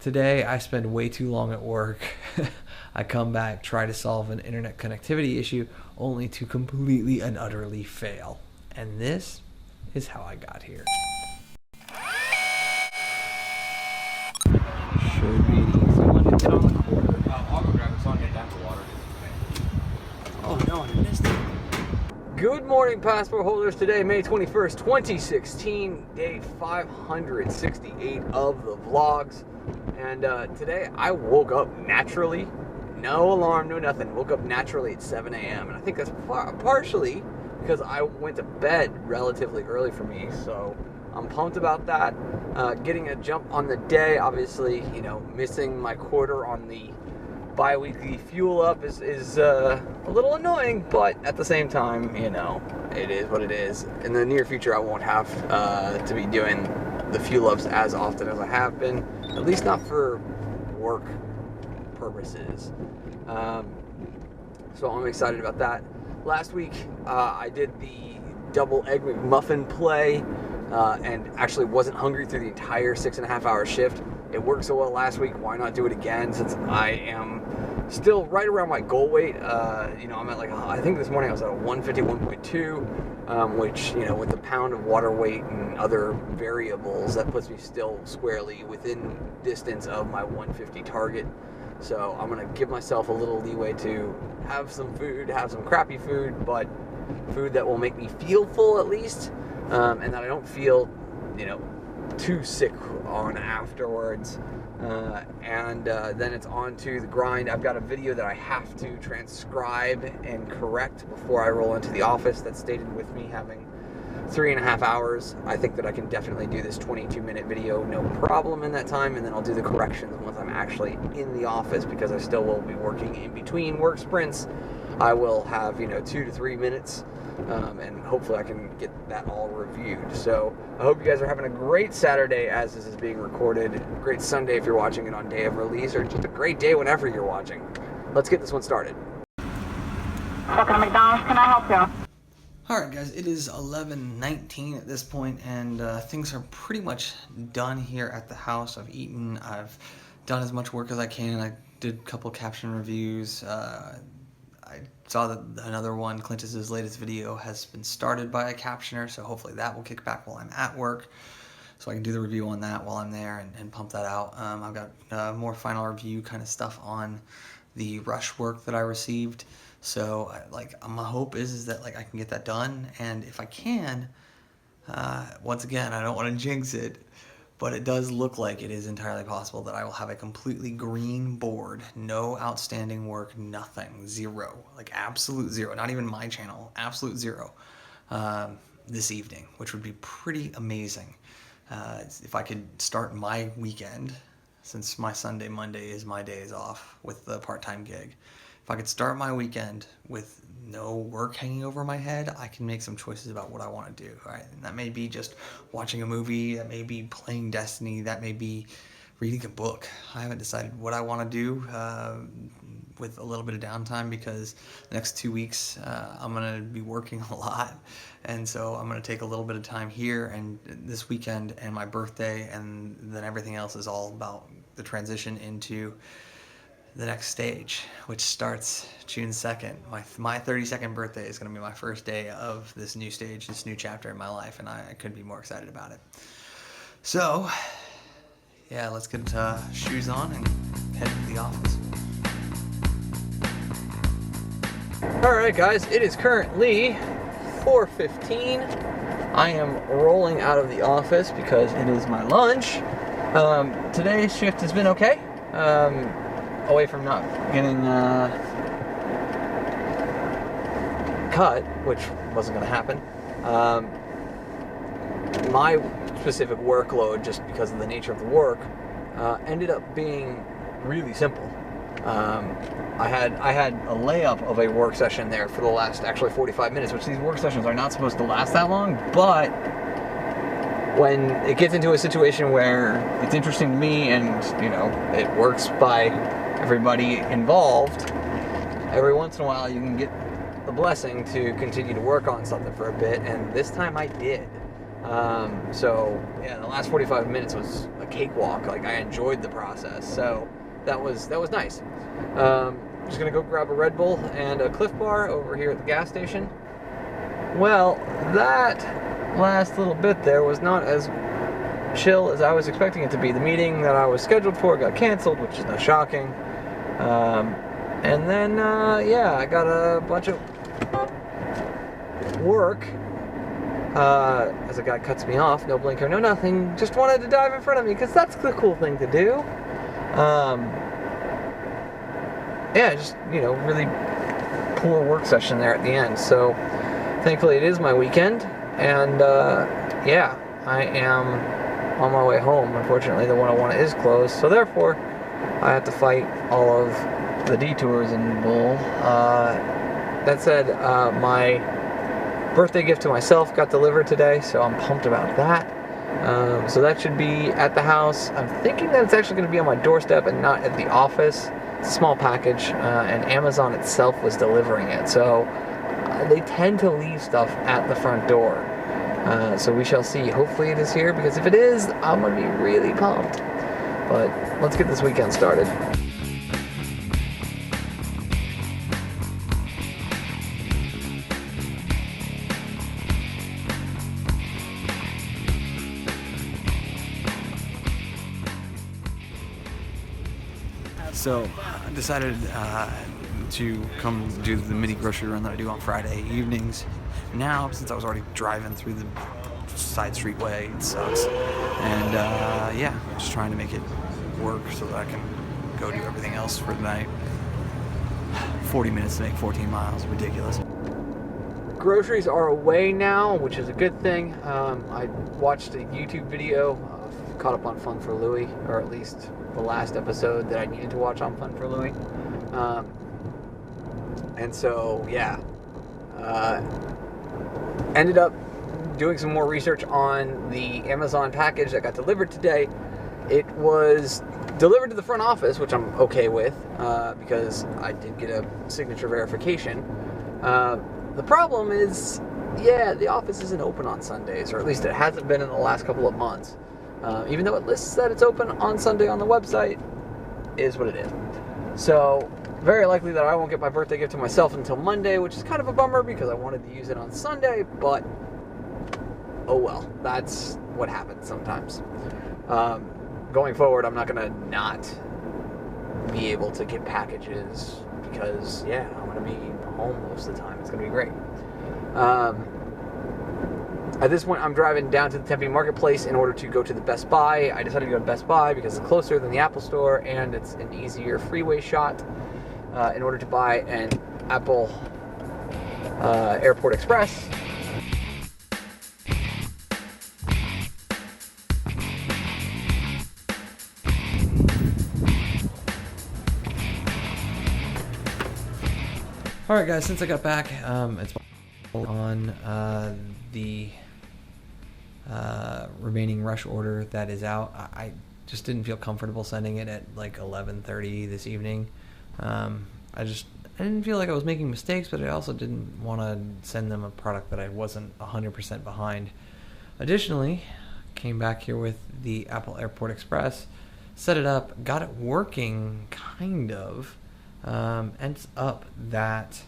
Today I spend way too long at work. I come back, try to solve an internet connectivity issue, only to completely and utterly fail. And this is how I got here. Should be an easy one to get on the quarter. I'll go grab it, so I'll get down to water. Oh no, I missed it. Good morning, passport holders. Today, May 21st, 2016, day 568 of the vlogs. And today I woke up naturally, no alarm, no nothing. Woke up naturally at 7 a.m. And I think that's partially because I went to bed relatively early for me. So I'm pumped about that. Getting a jump on the day, obviously, missing my quarter on the bi-weekly fuel up is a little annoying, but at the same time, it is what it is. In the near future, I won't have to be doing the fuel ups as often as I have been, at least not for work purposes. So I'm excited about that. Last week, I did the double egg McMuffin play and actually wasn't hungry through the entire 6.5 hour shift. It worked so well last week, why not do it again, since I am still right around my goal weight. I'm at I think this morning I was at a 151.2, which, with the pound of water weight and other variables, that puts me still squarely within distance of my 150 target. So I'm gonna give myself a little leeway to have some food, have some crappy food, but food that will make me feel full at least, and that I don't feel, too sick on afterwards. Then it's on to the grind. I've got a video that I have to transcribe and correct before I roll into the office that stated with me having 3.5 hours. I think that I can definitely do this 22-minute video, no problem in that time, and then I'll do the corrections once I'm actually in the office, because I still will be working in between work sprints. I will have, 2 to 3 minutes, and hopefully I can get that all reviewed. So I hope you guys are having a great Saturday as this is being recorded, great Sunday if you're watching it on day of release, or just a great day whenever you're watching. Let's get this one started. Welcome to McDonald's, can I help you? Alright guys, it is 11:19 at this point, and things are pretty much done here at the house. I've eaten, I've done as much work as I can. I did a couple caption reviews. I saw that another one, Clintus's latest video, has been started by a captioner, so hopefully that will kick back while I'm at work, so I can do the review on that while I'm there and pump that out. I've got more final review kind of stuff on the rush work that I received, so my hope is that I can get that done, and if I can, once again, I don't want to jinx it, but it does look like it is entirely possible that I will have a completely green board, no outstanding work, nothing, zero, absolute zero, not even my channel, absolute zero, this evening, which would be pretty amazing. If I could start my weekend, since my Sunday, Monday is my days off with the part-time gig, if I could start my weekend with no work hanging over my head, I can make some choices about what I want to do, right? And that may be just watching a movie, that may be playing Destiny, that may be reading a book. I haven't decided what I want to do with a little bit of downtime, because the next 2 weeks I'm going to be working a lot, and so I'm going to take a little bit of time here and this weekend and my birthday, and then everything else is all about the transition into the next stage, which starts June 2nd. My 32nd birthday is going to be my first day of this new stage, this new chapter in my life, and I couldn't be more excited about it. So, yeah, let's get shoes on and head to the office. Alright guys, it is currently 4:15. I am rolling out of the office because it is my lunch. Today's shift has been okay. Away from not getting cut, which wasn't going to happen. My specific workload, just because of the nature of the work, ended up being really simple. I had a layup of a work session there for the last actually 45 minutes, which these work sessions are not supposed to last that long, but when it gets into a situation where it's interesting to me and it works by everybody involved, every once in a while you can get the blessing to continue to work on something for a bit, and this time I did. So yeah, the last 45 minutes was a cakewalk. Like, I enjoyed the process, so that was nice. Just gonna go grab a Red Bull and a Cliff Bar over here at the gas station. Well, that last little bit there was not as chill as I was expecting it to be. The meeting that I was scheduled for got canceled, which is no shocking. And then yeah, I got a bunch of work. As a guy cuts me off, no blinker, no nothing, just wanted to dive in front of me, because that's the cool thing to do. Yeah, just, really poor work session there at the end. So, thankfully it is my weekend, and yeah, I am on my way home. Unfortunately, the 101 is closed, so therefore, I have to fight all of the detours and bull. That said, my birthday gift to myself got delivered today, so I'm pumped about that. So that should be at the house. I'm thinking that it's actually going to be on my doorstep and not at the office. It's a small package, and Amazon itself was delivering it. So they tend to leave stuff at the front door. So we shall see. Hopefully it is here, because if it is, I'm going to be really pumped. But let's get this weekend started. So I decided to come do the mini grocery run that I do on Friday evenings. Now, since I was already driving through the side street way, it sucks. And yeah, just trying to make it work so that I can go do everything else for the night. 40 minutes to make 14 miles, ridiculous. Groceries are away now, which is a good thing. I watched a YouTube video, caught up on Fun for Louie, or at least the last episode that I needed to watch on Fun for Louie. And so, yeah, ended up doing some more research on the Amazon package that got delivered today. It was delivered to the front office, which I'm okay with, because I did get a signature verification. The problem is, yeah, the office isn't open on Sundays, or at least it hasn't been in the last couple of months. Even though it lists that it's open on Sunday on the website, is what it is. So, very likely that I won't get my birthday gift to myself until Monday, which is kind of a bummer because I wanted to use it on Sunday, but oh well, that's what happens sometimes. Going forward, I'm not going to not be able to get packages because, yeah, I'm going to be home most of the time. It's going to be great. At this point, I'm driving down to the Tempe Marketplace in order to go to the Best Buy. I decided to go to Best Buy because it's closer than the Apple Store and it's an easier freeway shot in order to buy an Apple Airport Express. Alright guys, since I got back, it's on the remaining rush order that is out. I just didn't feel comfortable sending it at like 11:30 this evening. I didn't feel like I was making mistakes, but I also didn't want to send them a product that I wasn't 100% behind. Additionally, came back here with the Apple Airport Express, set it up, got it working, kind of. Ends up that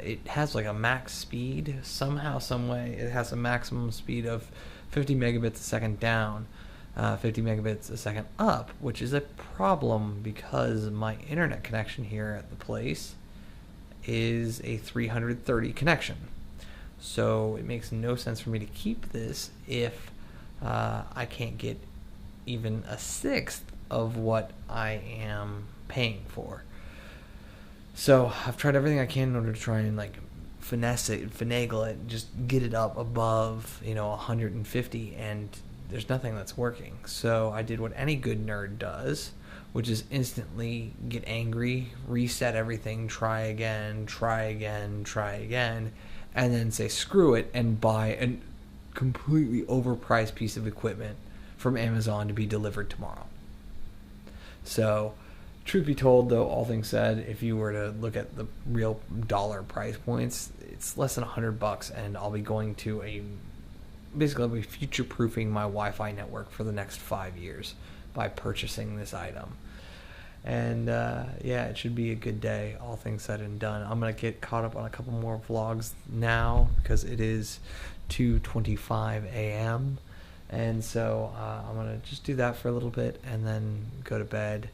it has like a max speed somehow, some way. It has a maximum speed of 50 megabits a second down, 50 megabits a second up, which is a problem because my internet connection here at the place is a 330 connection. So it makes no sense for me to keep this if I can't get even a sixth of what I am paying for. So I've tried everything I can in order to try and like finesse it, finagle it, just get it up above 150, and there's nothing that's working. So I did what any good nerd does, which is instantly get angry, reset everything, try again, and then say screw it and buy a completely overpriced piece of equipment from Amazon to be delivered tomorrow. So, truth be told, though, all things said, if you were to look at the real dollar price points, it's less than $100, and I'll be going to a basically I'll be future-proofing my Wi-Fi network for the next 5 years by purchasing this item. And yeah, it should be a good day, all things said and done. I'm going to get caught up on a couple more vlogs now because it is 2:25 a.m. And so I'm going to just do that for a little bit and then go to bed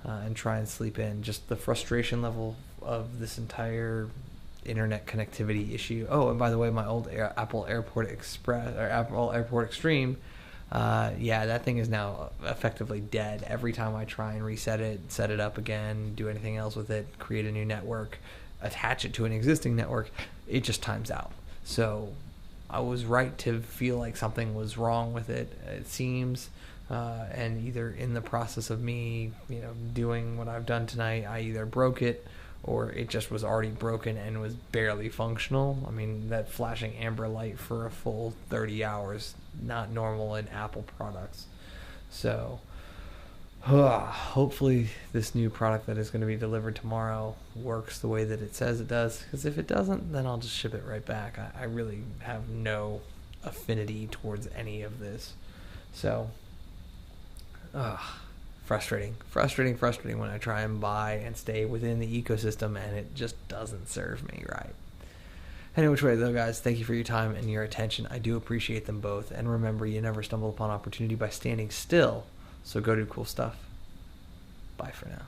and try and sleep in. Just the frustration level of this entire internet connectivity issue. Oh, and by the way, my old Apple Airport Express, or Apple Airport Extreme, yeah, that thing is now effectively dead. Every time I try and reset it, set it up again, do anything else with it, create a new network, attach it to an existing network, it just times out. So I was right to feel like something was wrong with it, it seems, and either in the process of me, doing what I've done tonight, I either broke it or it just was already broken and was barely functional. I mean, that flashing amber light for a full 30 hours, not normal in Apple products. So, hopefully this new product that is going to be delivered tomorrow works the way that it says it does. Because if it doesn't, then I'll just ship it right back. I really have no affinity towards any of this. So, frustrating when I try and buy and stay within the ecosystem and it just doesn't serve me right. Any which way though, guys, thank you for your time and your attention. I do appreciate them both. And remember, you never stumble upon opportunity by standing still. So go do cool stuff. Bye for now.